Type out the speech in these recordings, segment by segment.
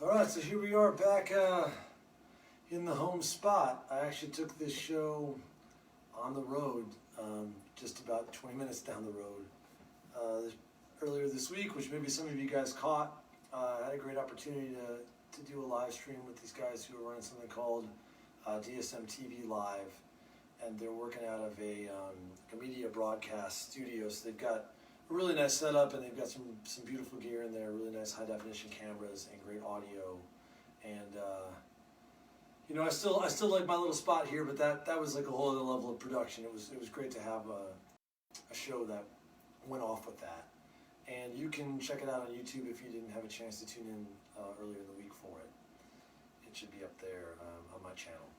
Alright, so here we are back in the home spot. I actually took this show on the road, just about 20 minutes down the road. Earlier this week, which maybe some of you guys caught, I had a great opportunity to do a live stream with these guys who are running something called DSM TV Live, and they're working out of a media broadcast studio, so they've got a really nice setup, and they've got some beautiful gear in there, really nice high definition cameras and great audio. And you know, I still like my little spot here, but that was like a whole other level of production. It was great to have a show that went off with that. And you can check it out on YouTube if you didn't have a chance to tune in earlier in the week for it. It should be up there on my channel.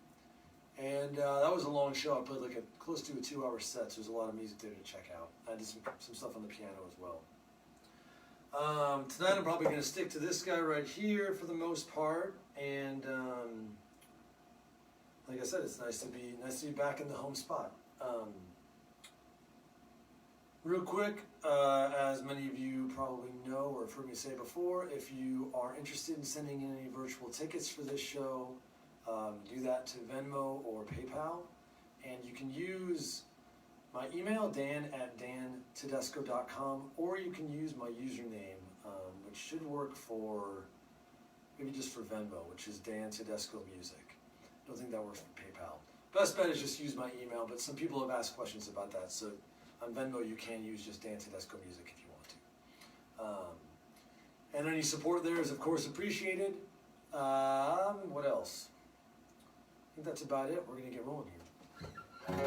And that was a long show. I played like close to a 2-hour set, so there's a lot of music there to check out. I did some stuff on the piano as well. Tonight I'm probably going to stick to this guy right here for the most part. And like I said, it's nice to be back in the home spot. Real quick, as many of you probably know or have heard me say before, if you are interested in sending in any virtual tickets for this show, do that to Venmo or PayPal, and you can use my email, dan@dantedesco.com, or you can use my username, which should work for, maybe just for Venmo, which is Dan Tedesco Music. I don't think that works for PayPal. Best bet is just use my email, but some people have asked questions about that, so on Venmo you can use just Dan Tedesco Music if you want to. And any support there is of course appreciated. What else? I think that's about it. We're going to get rolling here. I'm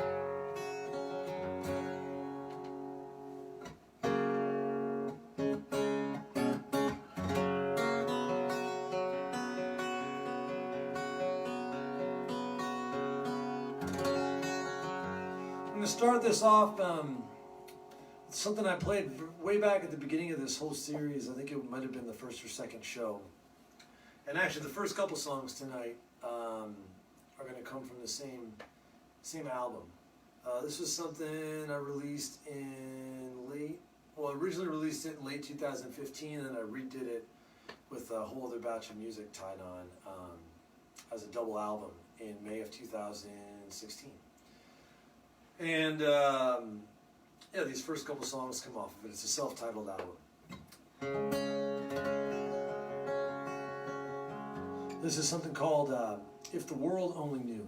going to start this off with something I played way back at the beginning of this whole series. I think it might have been the first or second show. And actually the first couple songs tonight are going to come from the same album. This was something I released originally released it in late 2015, and I redid it with a whole other batch of music tied on as a double album in May of 2016. And yeah, these first couple songs come off of it. It's a self-titled album. This is something called If the World Only Knew.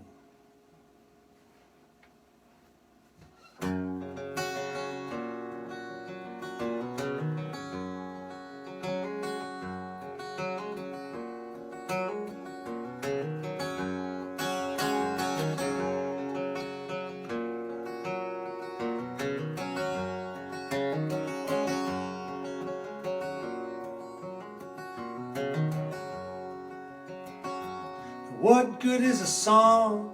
What good is a song?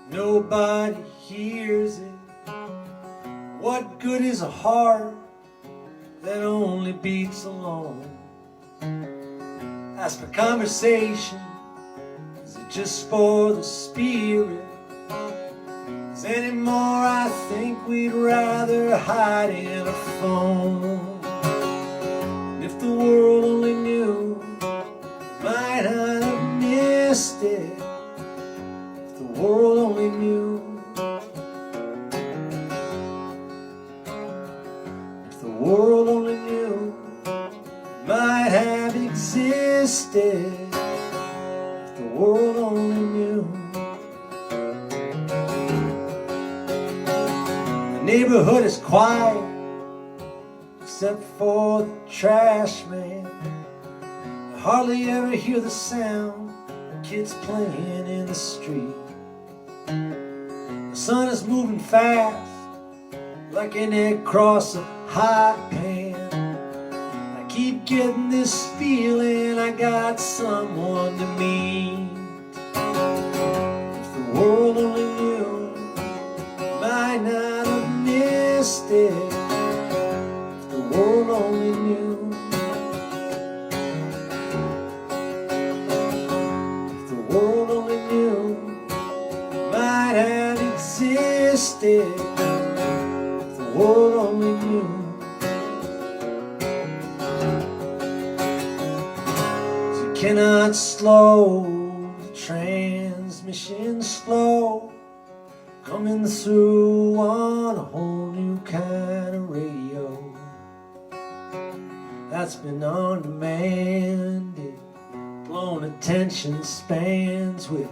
Nobody hears it. What good is a heart that only beats alone? As for conversation, is it just for the spirit? 'Cause anymore I think we'd rather hide in a phone. And if the world only knew, might not have missed it. If the world only knew. If the world only knew, it might have existed. If the world only knew. The neighborhood is quiet, except for the trash man. I hardly ever hear the sound of kids playing in the street. The sun is moving fast, like an egg across a hot pan. I keep getting this feeling I got someone to meet. If the world only knew, might not have missed it. If the world only knew. If the world only knew, might have existed. If the world only knew. cannot slow the transmission's flow, coming through on a whole new kind of radio that's been undemanded, blown attention spans with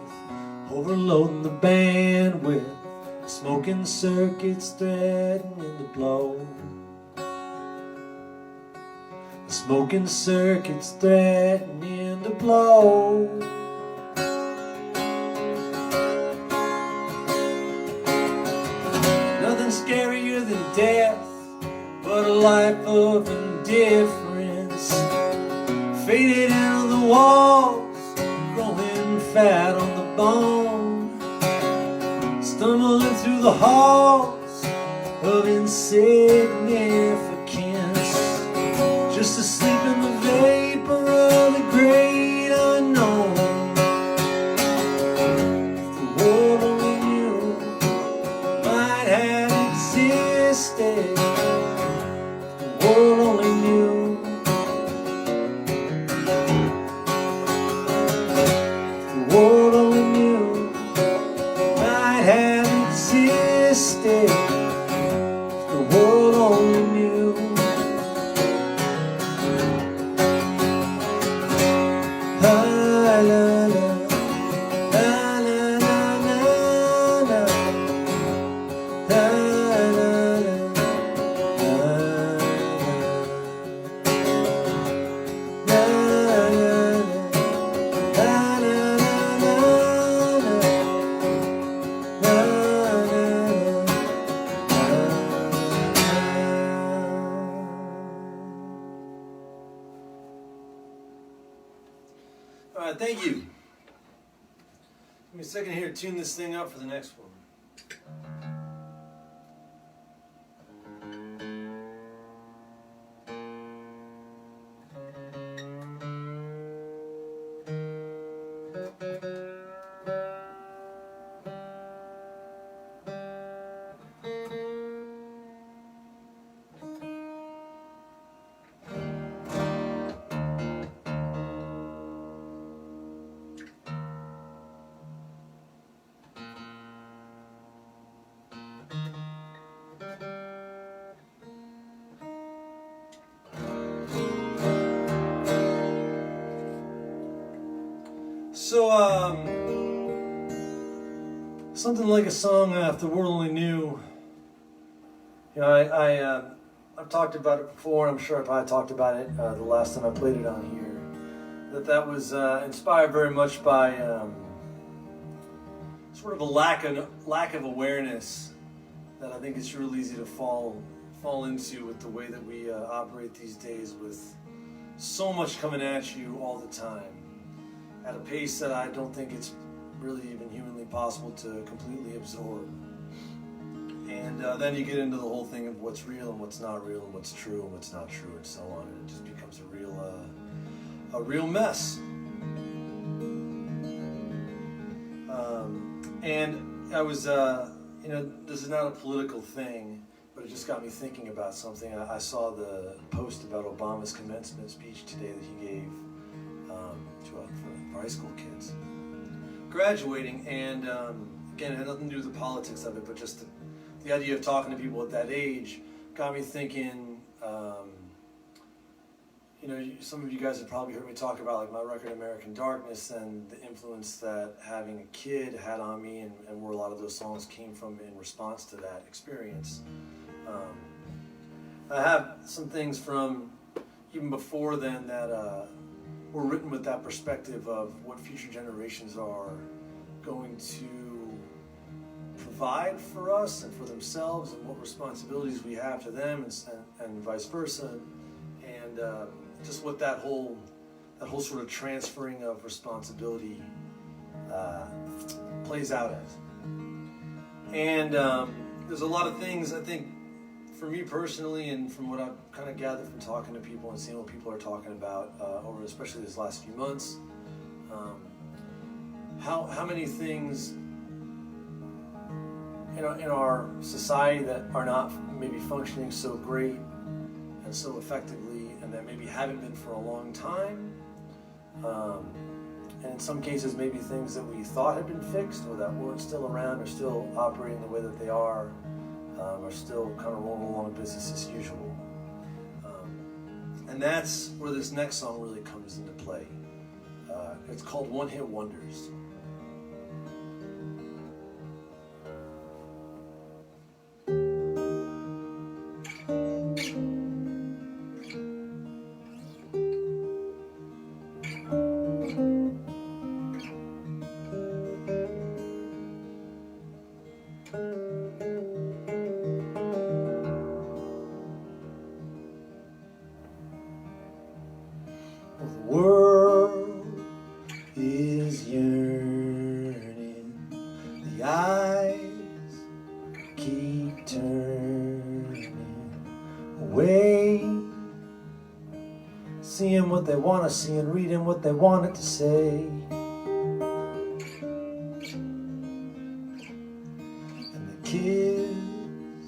overloading the bandwidth, smoking circuits threatening to blow. Smoking circuits threatening to blow. Nothing scarier than death, but a life of indifference, faded into the walls, growing fat on the bone, stumbling through the halls of insignificance, just asleep in the vapor of the great unknown. If the world only knew, might have existed. If the world only knew. If the world only knew, might have existed. If the world only knew. All right, thank you. Give me a second here to tune this thing up for the next one. So, something like a song If the World Only Knew. You know, I've talked about it before, and I'm sure I probably talked about it the last time I played it on here. That was inspired very much by sort of a lack of awareness that I think it's real easy to fall into with the way that we operate these days, with so much coming at you all the time, at a pace that I don't think it's really even humanly possible to completely absorb. And then you get into the whole thing of what's real and what's not real, and what's true and what's not true, and so on, and it just becomes a real mess. And I was, you know, this is not a political thing, but it just got me thinking about something. I saw the post about Obama's commencement speech today that he gave for high school kids graduating, and again, it had nothing to do with the politics of it, but just the idea of talking to people at that age got me thinking. You know, some of you guys have probably heard me talk about like my record American Darkness and the influence that having a kid had on me, and where a lot of those songs came from in response to that experience. I have some things from even before then that were written with that perspective of what future generations are going to provide for us and for themselves, and what responsibilities we have to them, and vice versa, and just what that whole sort of transferring of responsibility plays out as. And there's a lot of things, I think, for me personally, and from what I've kind of gathered from talking to people and seeing what people are talking about over especially these last few months, how many things in our society that are not maybe functioning so great and so effectively, and that maybe haven't been for a long time, And in some cases, maybe things that we thought had been fixed or that weren't still around are still operating the way that they are still kind of rolling along business as usual. And that's where this next song really comes into play. It's called One Hit Wonders. The world is yearning, the eyes keep turning away, seeing what they want to see and reading what they want it to say. And the kids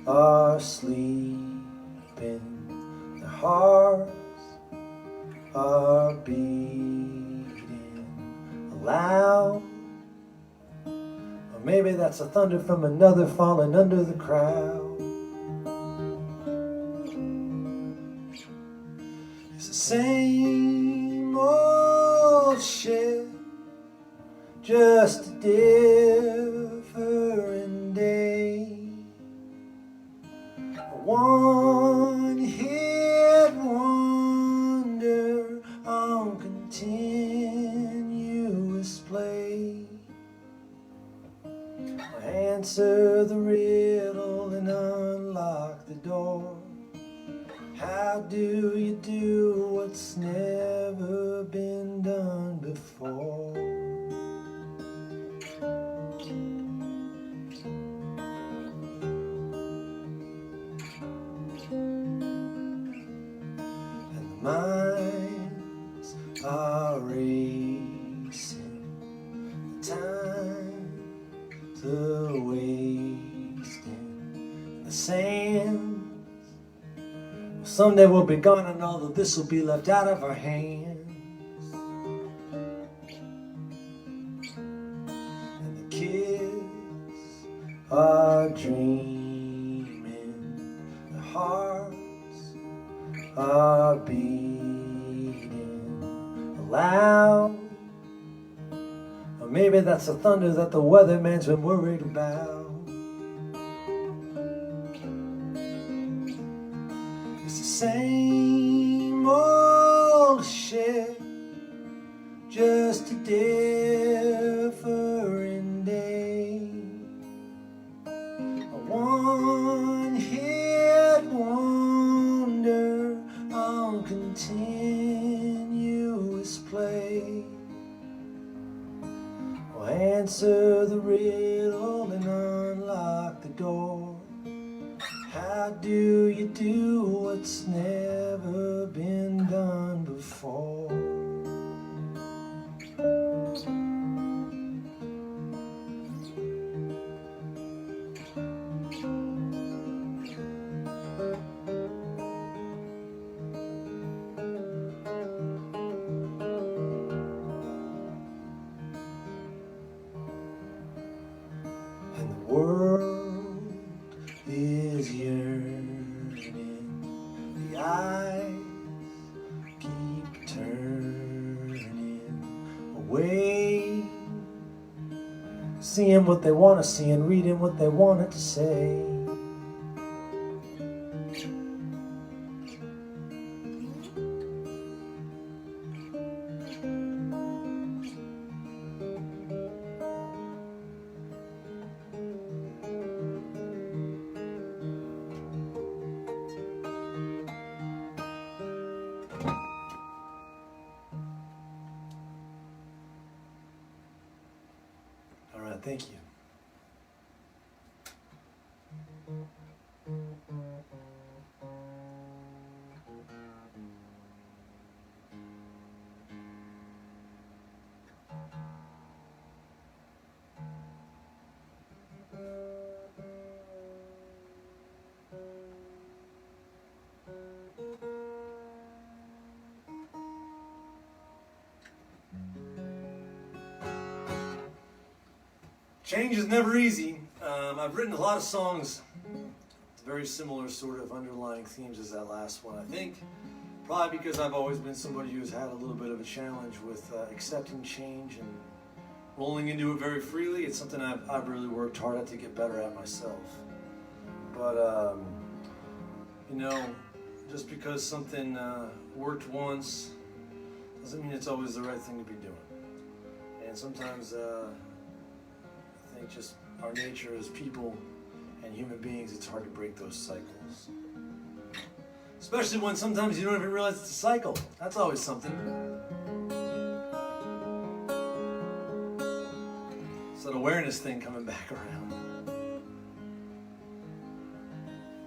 are sleeping, their hearts are beating aloud. Or maybe that's the thunder from another falling under the crowd. It's the same old shit, just a different day. One hit wonder on continuous play. Answer the riddle and unlock the door. How do you do what's never been done before? And the minds are racing, the time's a-wasting, the sands, well, someday we'll be gone and all of this will be left out of our hands. And the kids are dreaming, their hearts are beating aloud. Or maybe that's the thunder that the weatherman's been worried about. It's the same old shit, just a different day. A one-hit wonder on continuous play. Well, answer the riddle and unlock the door. How do you do what's never been done before? And the world is yearning, the eyes keep turning away, seeing what they want to see and reading what they want it to say. All right, thank you. Change is never easy. I've written a lot of songs with very similar sort of underlying themes as that last one. I think probably because I've always been somebody who's had a little bit of a challenge with accepting change and rolling into it very freely. It's something I've really worked hard at to get better at myself. But, you know, just because something worked once doesn't mean it's always the right thing to be doing. And sometimes I think just our nature as people and human beings, it's hard to break those cycles. Especially when sometimes you don't even realize it's a cycle. That's always something. It's that awareness thing coming back around.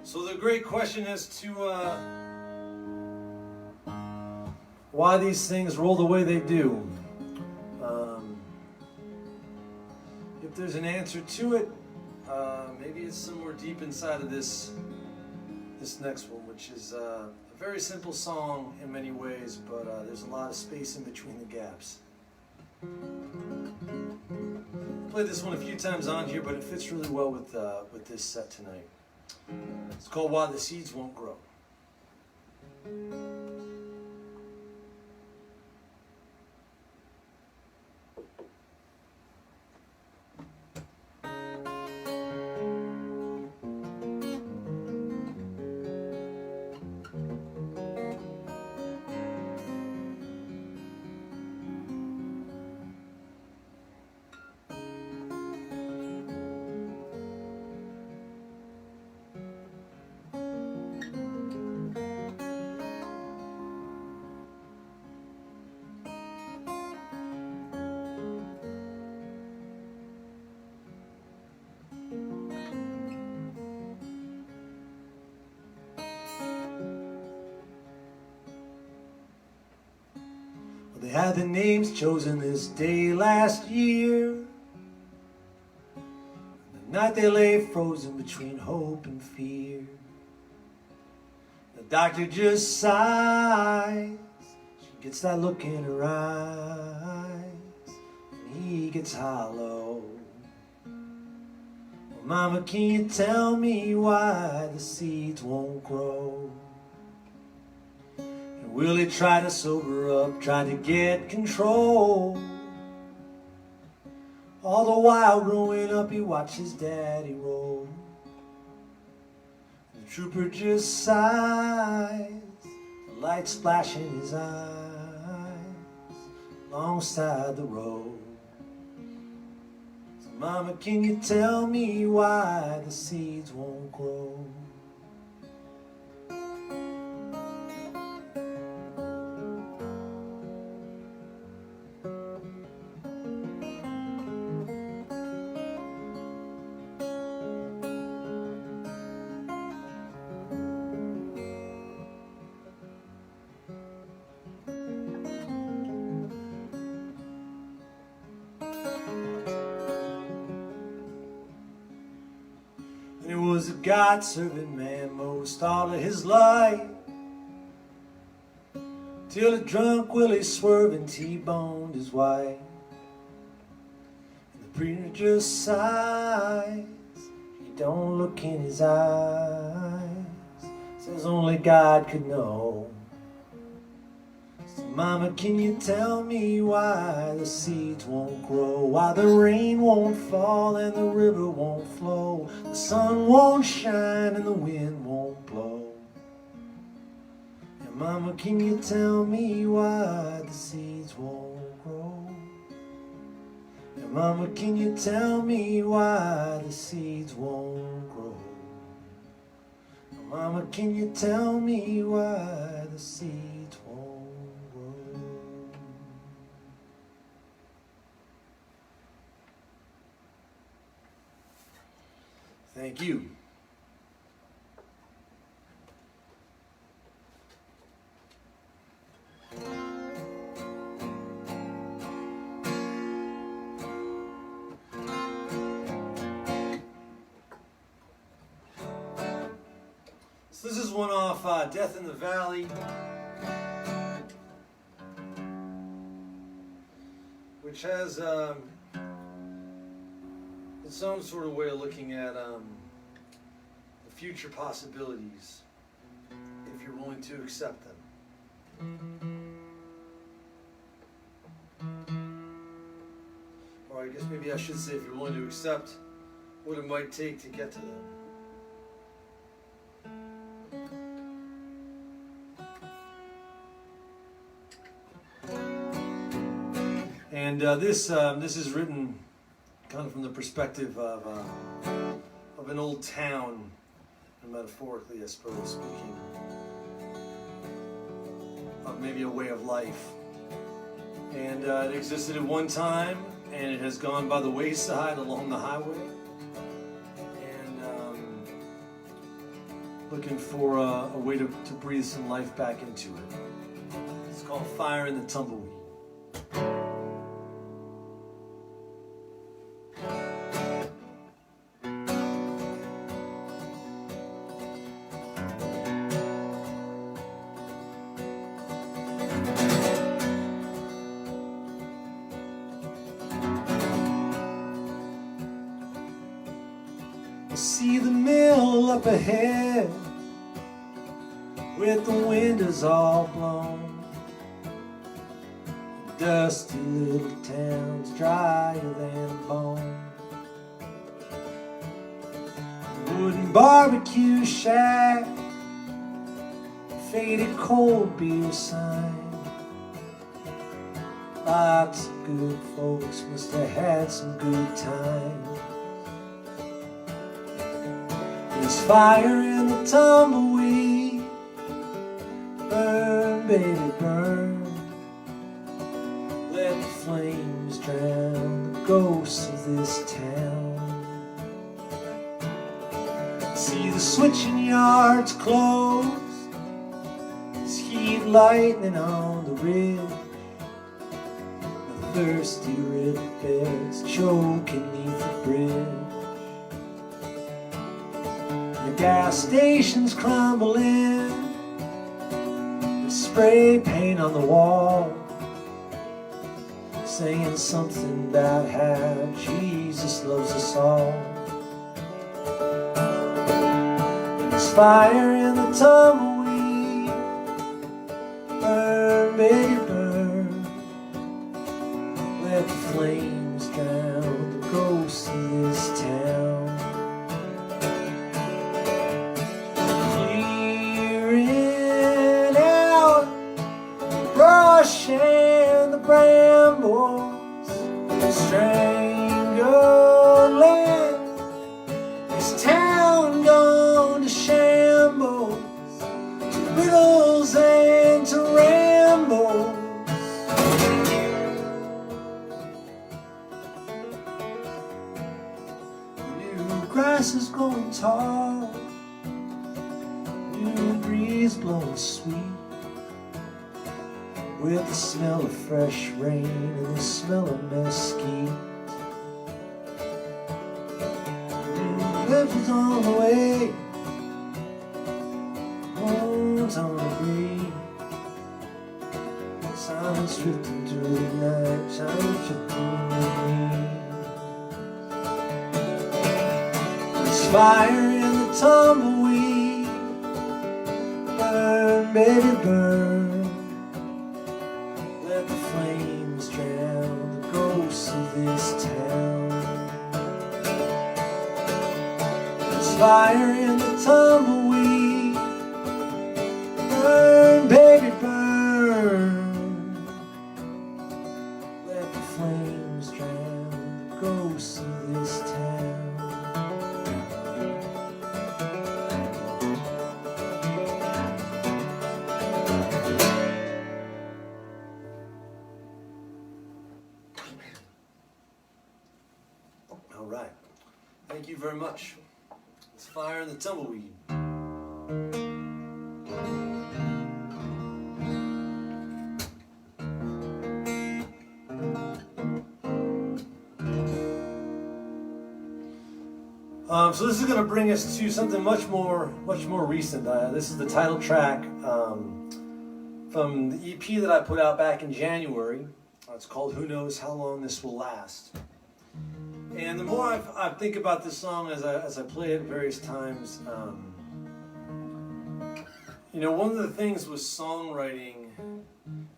So the great question as to why these things roll the way they do. If there's an answer to it, maybe it's somewhere deep inside of this next one, which is a very simple song in many ways, but there's a lot of space in between the gaps. Played this one a few times on here, but it fits really well with this set tonight. It's called Why the Seeds Won't Grow. They had the names chosen this day last year. The night they lay frozen between hope and fear. The doctor just sighs. She gets that look in her eyes, and he gets hollow. Well, Mama, can you tell me why the seeds won't grow? Will he try to sober up, try to get control? All the while growing up, he watched his daddy roll. The trooper just sighs, the light splash in his eyes, alongside the road. So, Mama, can you tell me why the seeds won't grow? Was a God-serving man most all of his life, till a drunk Willie swerving T-boned his wife. And the preacher just sighs, he don't look in his eyes, says only God could know. So Mama, can you tell me why the seeds won't grow? Why the rain won't fall and the river won't flow? The sun won't shine and the wind won't blow? And Mama, can you tell me why the seeds won't grow? And Mama, can you tell me why the seeds won't grow? And Mama, can you tell me why the seeds won't grow? Thank you. So this is one off Death in the Valley, which has It's some sort of way of looking at the future possibilities if you're willing to accept them. Or I guess maybe I should say if you're willing to accept what it might take to get to them. And this is written kind of from the perspective of an old town, metaphorically, I suppose, speaking of maybe a way of life. And it existed at one time, and it has gone by the wayside along the highway. And looking for a way to breathe some life back into it. It's called Fire in the Tumbleweed. See the mill up ahead with the windows all blown. The dusty little town's drier than a bone. Wooden barbecue shack, faded cold beer sign. Lots of good folks must have had some good times. There's fire in the tumbleweed. Burn, baby, burn. Let the flames drown the ghosts of this town. See the switching yards closed. There's heat lightning on the ridge. The thirsty riverbeds choking neath the bridge. The gas station's crumbling. There's spray paint on the wall, saying something about how Jesus loves us all. There's fire in the tumbleweed. Burn, baby, burn. Let the flames drown the ghosts of this town. And the brambles, strangled land, this town gone to shambles, to riddles and to rambles. The new grass is growing tall, new breeze blowing sweet, with the smell of fresh rain and the smell of mesquite. River's on the way, moon's on the breeze. Silence drifting through the night, silence drifting with me. There's fire in the tumbleweed. Burn, baby, burn. Let the flames drown the ghosts of this town. There's fire in the tumbleweed. Burn, baby, burn. Let the flames drown the ghosts of this town. All right. Thank you very much. It's Fire in the Tumbleweed. So this is going to bring us to something much more recent. This is the title track from the EP that I put out back in January. It's called Who Knows How Long This Will Last. And the more I think about this song as I play it various times, you know, one of the things with songwriting,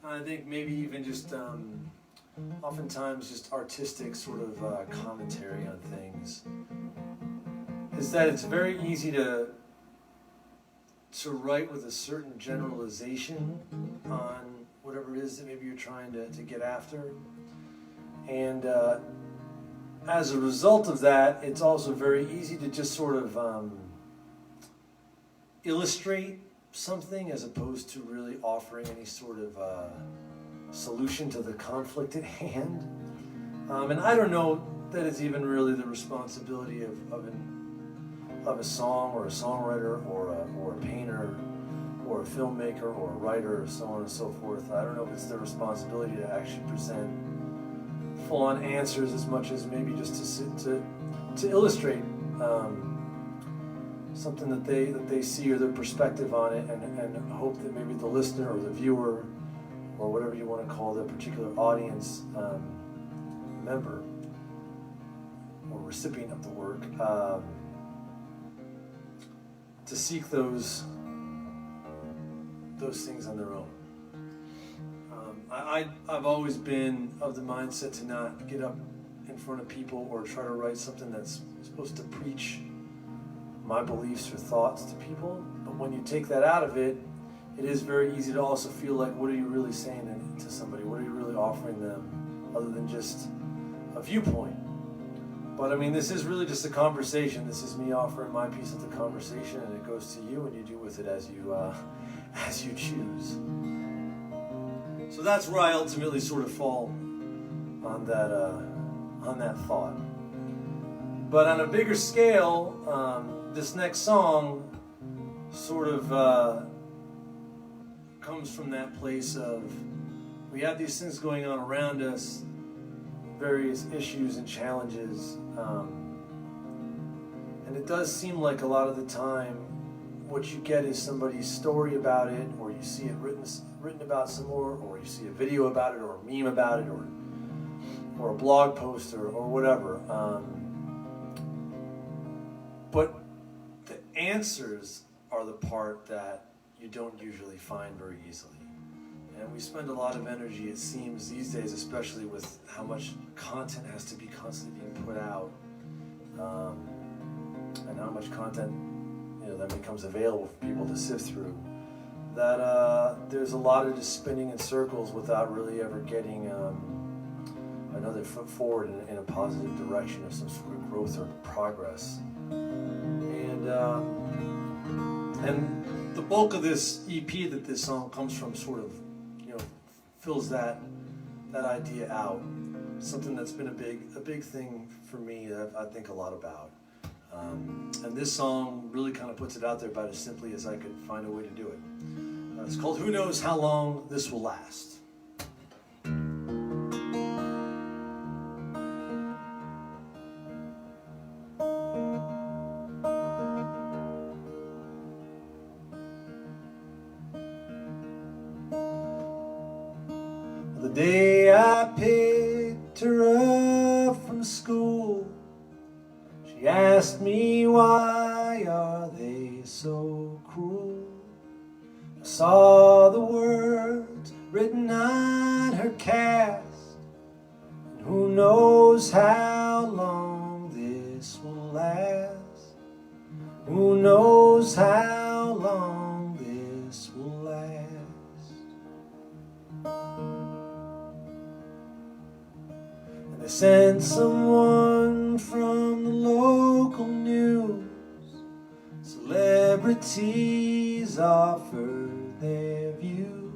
I think maybe even just oftentimes just artistic sort of commentary on things, is that it's very easy to write with a certain generalization on whatever it is that maybe you're trying to get after. And as a result of that, it's also very easy to just sort of illustrate something as opposed to really offering any sort of solution to the conflict at hand. And I don't know that it's even really the responsibility of a song or a songwriter or a painter or a filmmaker or a writer or so on and so forth. I don't know if it's their responsibility to actually present full-on answers as much as maybe just to illustrate something that they see or their perspective on it, and hope that maybe the listener or the viewer or whatever you want to call the particular audience member or recipient of the work, to seek those things on their own. I've always been of the mindset to not get up in front of people or try to write something that's supposed to preach my beliefs or thoughts to people. But when you take that out of it, it is very easy to also feel like, what are you really saying to somebody? What are you really offering them other than just a viewpoint? But I mean, this is really just a conversation. This is me offering my piece of the conversation, and it goes to you, and you do with it as you choose. So that's where I ultimately sort of fall on that thought. But on a bigger scale, this next song sort of comes from that place of, we have these things going on around us, various issues and challenges, and it does seem like a lot of the time what you get is somebody's story about it, or you see it written about some more, or you see a video about it, or a meme about it, or a blog post, or whatever. But the answers are the part that you don't usually find very easily. And we spend a lot of energy, it seems, these days, especially with how much content has to be constantly being put out, and how much content that becomes available for people to sift through, that there's a lot of just spinning in circles without really ever getting another foot forward in a positive direction of some sort of growth or progress. And the bulk of this EP that this song comes from sort of, fills that idea out. Something that's been a big thing for me that I think a lot about. And this song really kind of puts it out there about as simply as I could find a way to do it. It's called Who Knows How Long This Will Last. The day I picked her up from school, she asked me, why are they so cruel? I saw the words written on her cast, and who knows how long this will last? Who knows how long this will last? And they sent someone from the local news. Celebrities offered their views.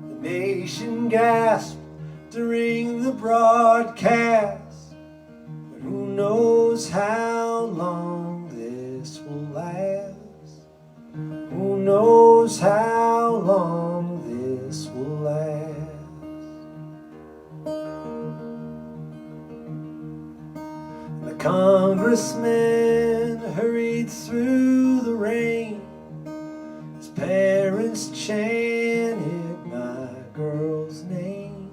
The nation gasped during the broadcast. But who knows how long this will last? Who knows how long this will last? The congressman hurried through the rain. His parents chanted my girl's name.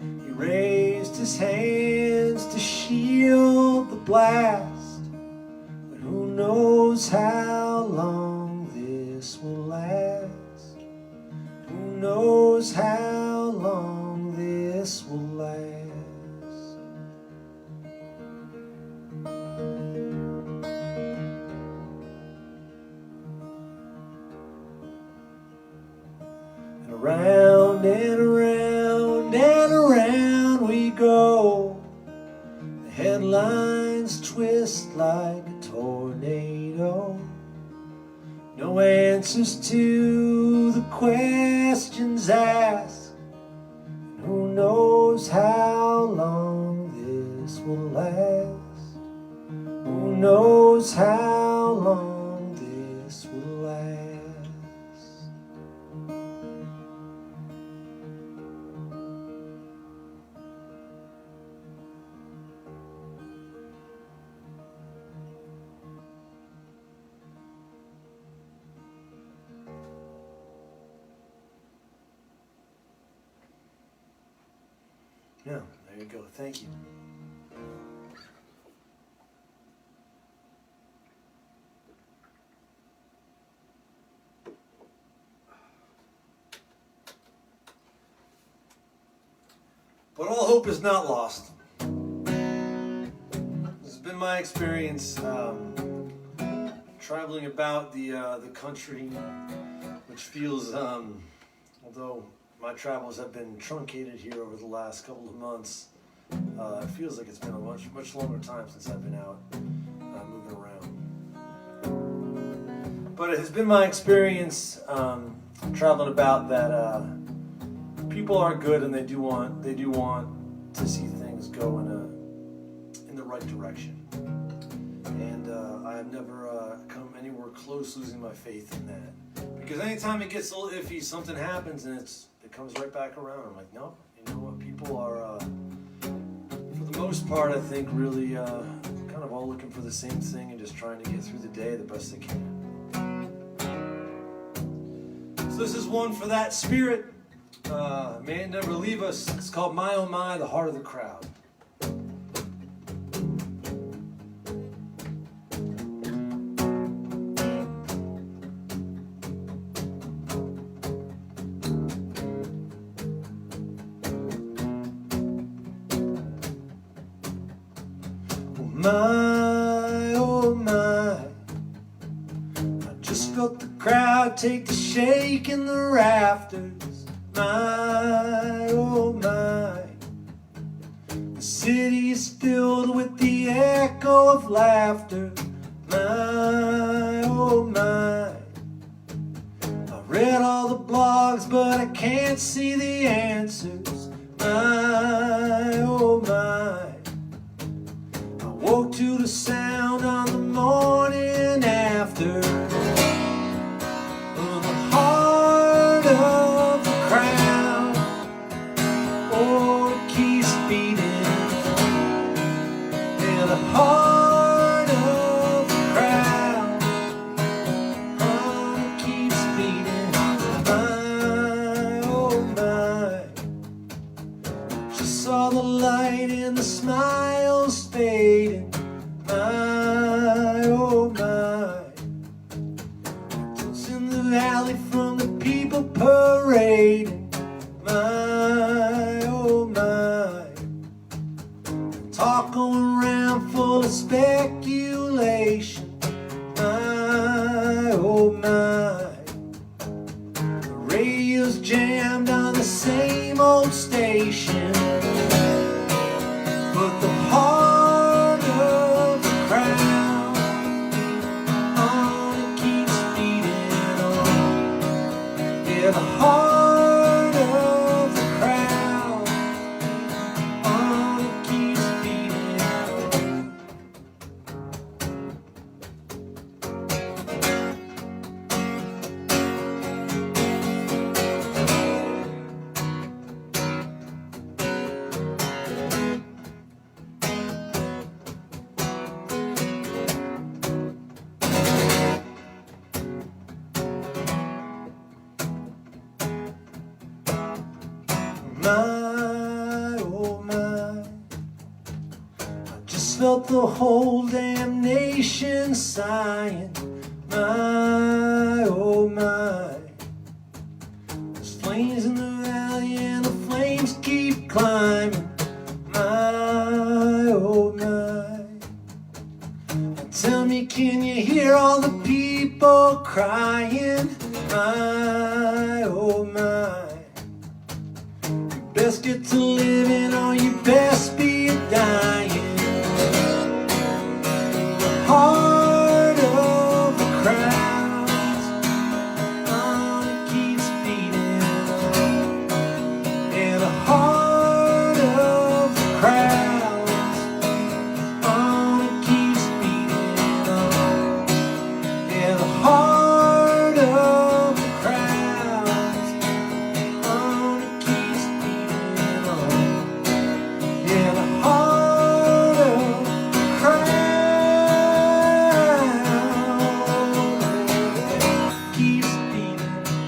He raised his hands to shield Round and around and around we go. The headlines twist like a tornado. No answers to the questions asked. And who knows how long this will last? Who knows how long this will last? Yeah, there you go. Thank you. But all hope is not lost. This has been my experience traveling about the country, which feels, although my travels have been truncated here over the last couple of months, it feels like it's been a much longer time since I've been out moving around. But it has been my experience traveling about that people are good, and they do want to see things go in the right direction. And I have never come anywhere close to losing my faith in that. Because anytime it gets a little iffy, something happens and it comes right back around. I'm like, no, you know what? People are, for the most part, I think, really kind of all looking for the same thing and just trying to get through the day the best they can. So this is one for that spirit. May it never leave us. It's called My Oh My, the Heart of the Crowd. My, oh my, I just felt the crowd take the shake in the rafters. My, oh my, the city is filled with the echo of laughter. My, oh my, I read all the blogs but I can't see the answers. My, oh my, woke to the sound on the morning after. The heart of the crowd, oh, it keeps beating. Yeah, the heart of the crowd, oh, it keeps beating. My, oh my, just saw the light and the smiles fading. My, oh my, it's in the valley from the people parading. My, oh my, talk going around full of speculation. My, oh my, the radio's jammed on the same old station. But the heart of the crowd, oh, it keeps beating on. Yeah, the heart of the crowd, oh, it keeps beating My, oh my, I just felt the whole damn nation sighing. My, oh my, there's flames in the valley and the flames keep climbing. My, oh my, tell me, can you hear all the people crying? My, oh my, get to living, or you best be dying. The heart of the crowds on it keeps beating on. Yeah, the heart of the crowds on it keeps beating on. Yeah, the heart of the crowds on it keeps beating on. Yeah, the heart of the crowd keeps beating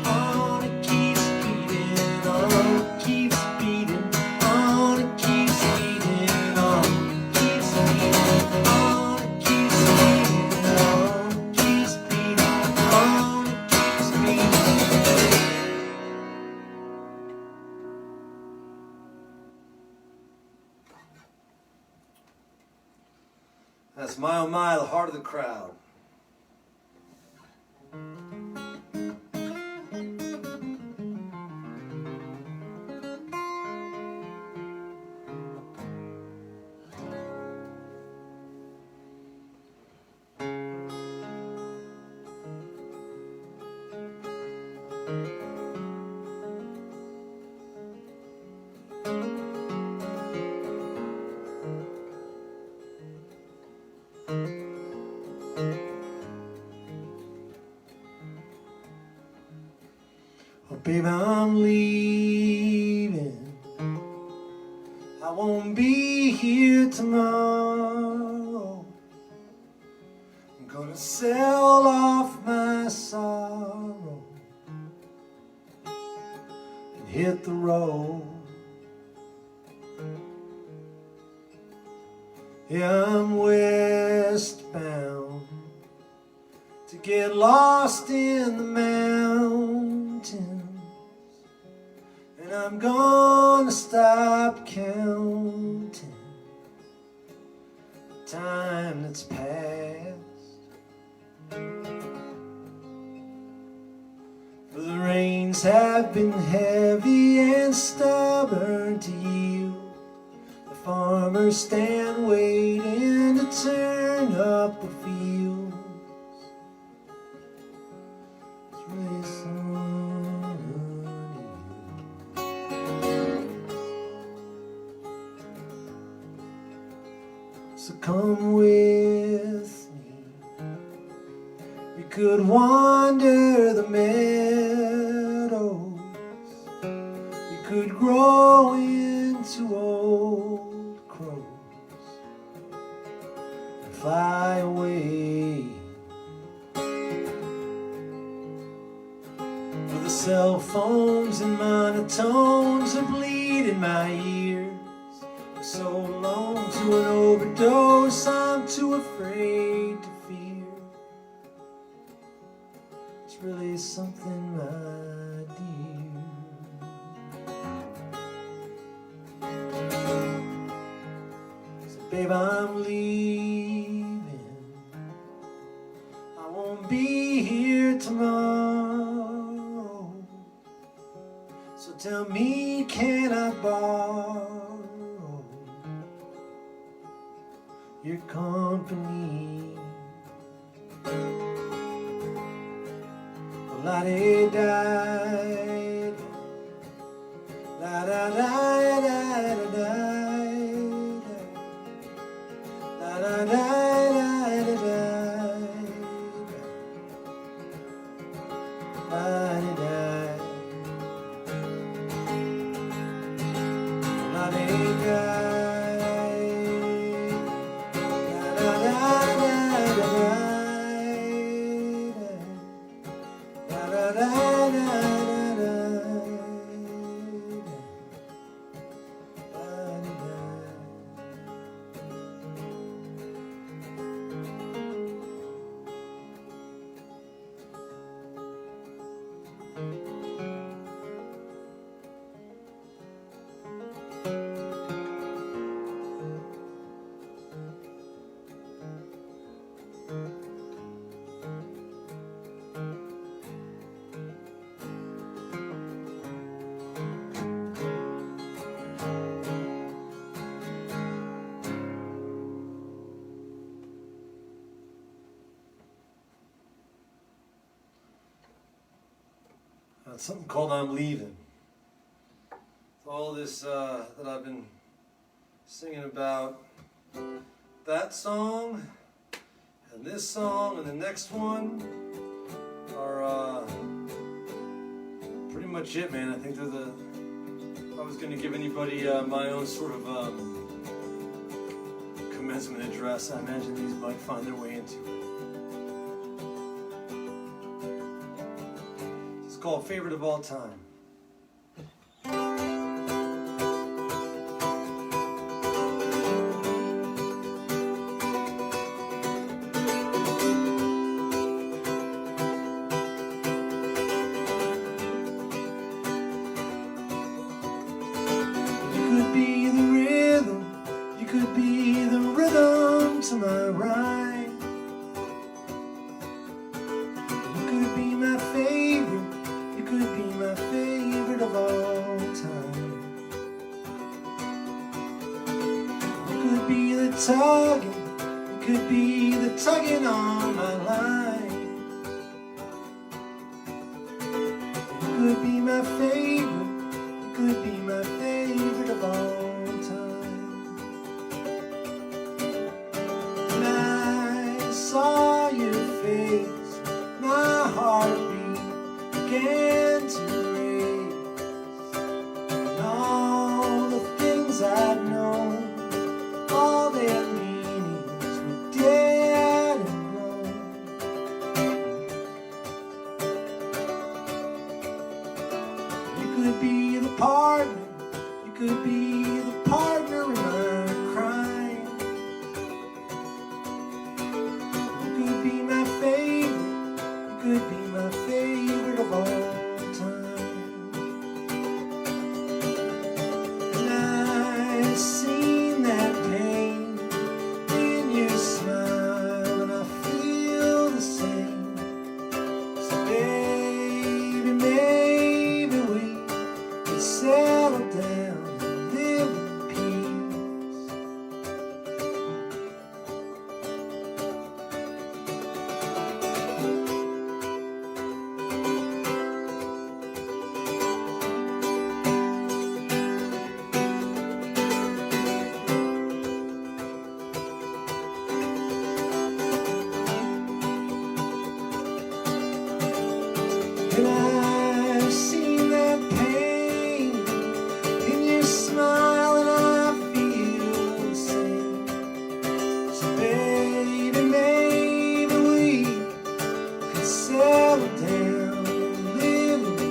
on, it keeps beating on, it keeps beating on, it keeps beating on, keeps beating on, it keeps beating on, keeps beating on, it keeps beating. That's My Oh My, the heart of the crowd. Oh, baby, I'm leaving. I won't be here tomorrow. I'm gonna sell off my sorrow and hit the road. Yeah, I'm westbound to get lost in the mountains. And I'm gonna stop counting the time that's passed. For the rains have been heavy and stubborn to yield. The farmers stand waiting to turn up the fields. It's really so come with me. We could wander the meadows. We could grow into old crows and fly away. For the cell phones and monotones are bleeding my ears. So long to an overdose, I'm too afraid to fear. It's really something, my dear. So babe, I'm leaving. I won't be here tomorrow. So tell me, can I borrow your company? La-di-da, la-da-da-da-da-da, la-da-da-da-da-da, la-di-da, la-di-da. It's something called I'm Leavin'. All this that I've been singing about, that song and this song and the next one are pretty much it, man. I think they're the, if I was going to give anybody my own sort of commencement address, I imagine these might find their way into it. It's called Favorite of All Time. To my right, you could be my favorite, you could be my favorite of all time. You could be the tugging, you could be the tugging on my line. You could be my favorite, you could be my favorite of all time. Saw your face, my heartbeat began to race, and all the things I'd known, all their meanings were dead and gone. You could be the partner, you could be the partner in my crime. Could be my favorite of all time. And I've seen that pain in your smile, and I feel the same. So baby, maybe we could settle down and live in and I've seen that pain in your smile, and I feel the same. So baby, maybe we could settle down and live in peace.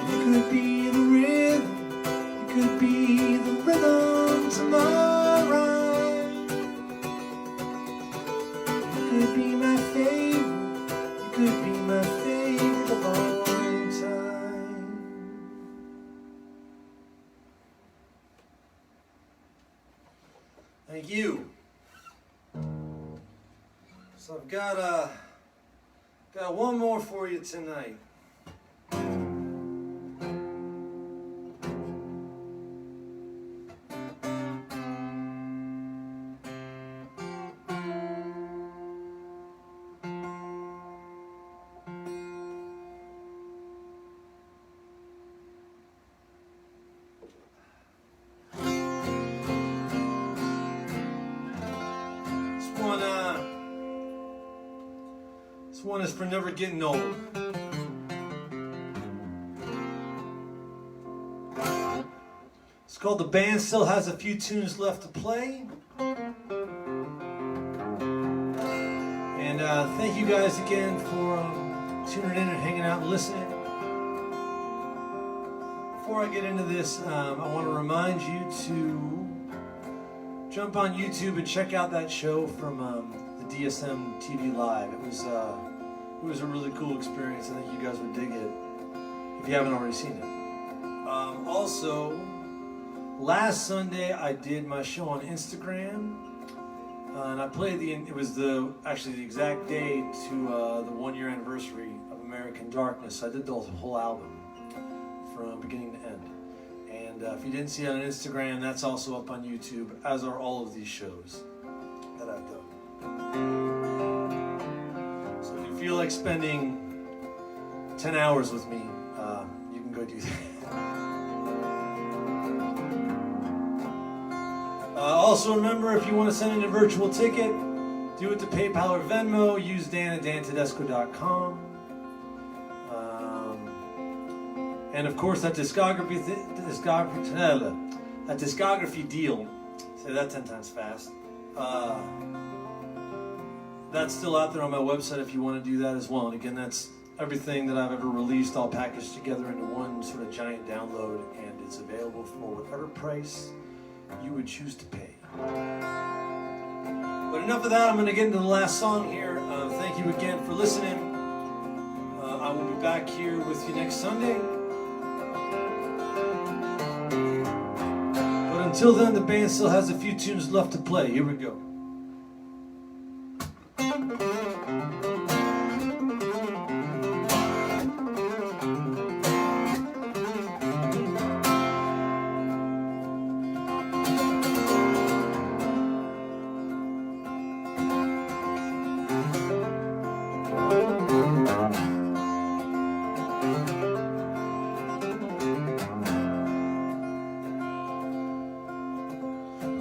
You could be the rhythm, you could be the rhythm to my rhyme. You could be my favorite, you could be my favorite of all time. Thank you. So I've got one more for you tonight. This one is for never getting old. It's called The Band Still Has a Few Tunes Left to Play. And thank you guys again for tuning in and hanging out and listening. Before I get into this, I want to remind you to jump on YouTube and check out that show from the DSM TV Live. It was a really cool experience. I think you guys would dig it if you haven't already seen it. Also, last Sunday I did my show on Instagram, and I played it was actually the exact day to the 1-year anniversary of American Darkness. I did the whole album. from beginning to end. And if you didn't see it on Instagram, that's also up on YouTube, as are all of these shows that I've done. So if you feel like spending 10 hours with me, you can go do that. Also remember, if you want to send in a virtual ticket, do it to PayPal or Venmo. Use Dan at dantedesco.com. And of course, that discography deal, say that 10 times fast, that's still out there on my website if you want to do that as well. And again, that's everything that I've ever released all packaged together into one sort of giant download, and it's available for whatever price you would choose to pay. But enough of that, I'm going to get into the last song here. Thank you again for listening. I will be back here with you next Sunday. But until then, the band still has a few tunes left to play. Here we go.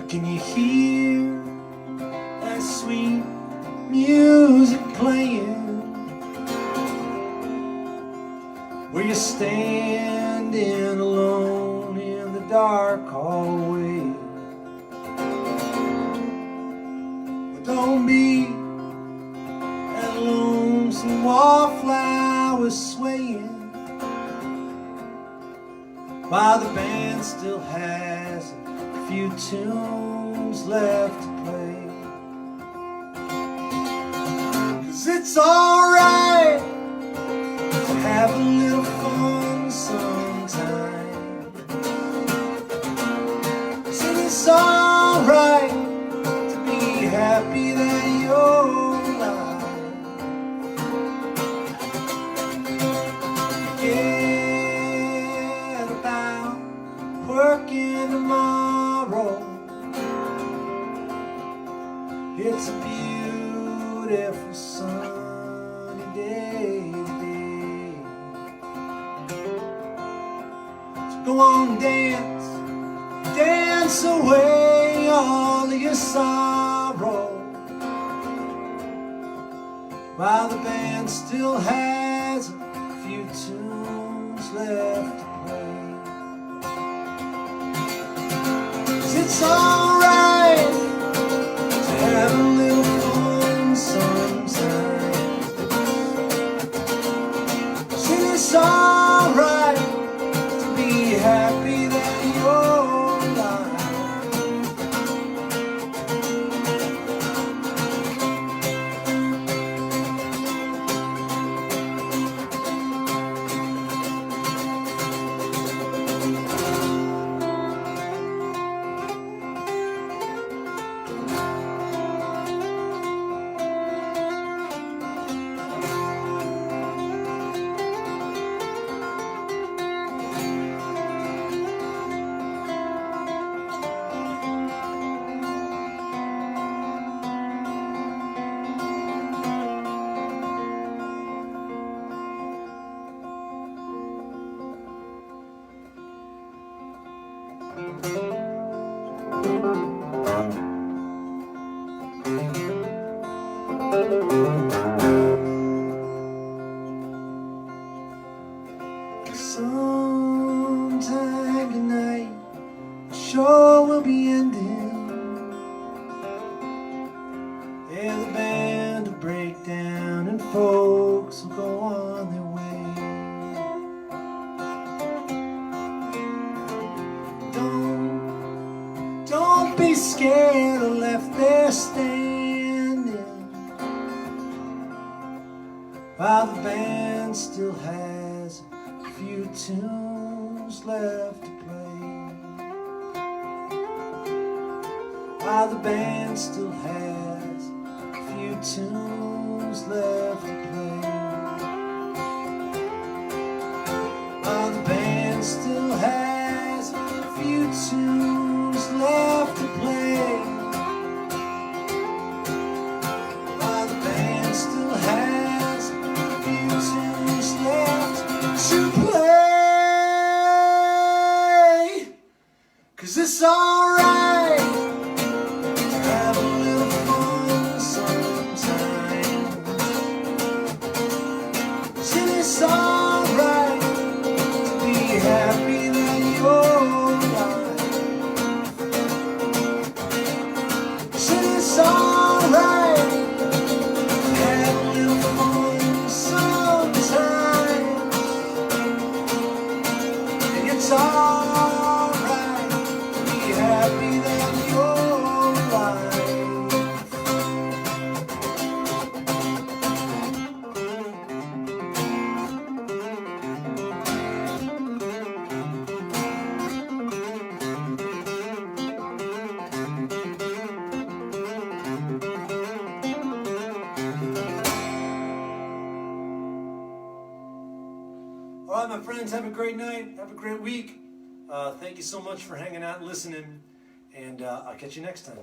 Can you hear that sweet music playing? Where you're standing alone in the dark hallway. Well, don't be that lonesome wallflower swaying while the band still has a few tunes left to play. 'Cause it's alright to have a little fun sometime. 'Cause it's alright to be happy that you're alive. Forget about working tomorrow. It's a beautiful sunny day today. So go on, dance, dance away all of your sorrow, while the band still has a few tunes left to play. 'Cause it's alright to have a little fun sometime. 'Cause it's alright to be happy that you're alive. Sometime tonight, the show will be ending, and the band will break down, and folks will go on their way. Don't be scared or left there standing, while the band still has a few tunes left to play. While the band still has a few tunes left to play. While the band alright to have a little fun sometimes. And it's alright to be happy that you're alive. And it's alright to have a little fun sometimes. And it's alright to be happy that you're alive. All right, my friends, have a great night. Have a great week. Thank you so much for hanging out and listening. And I'll catch you next time.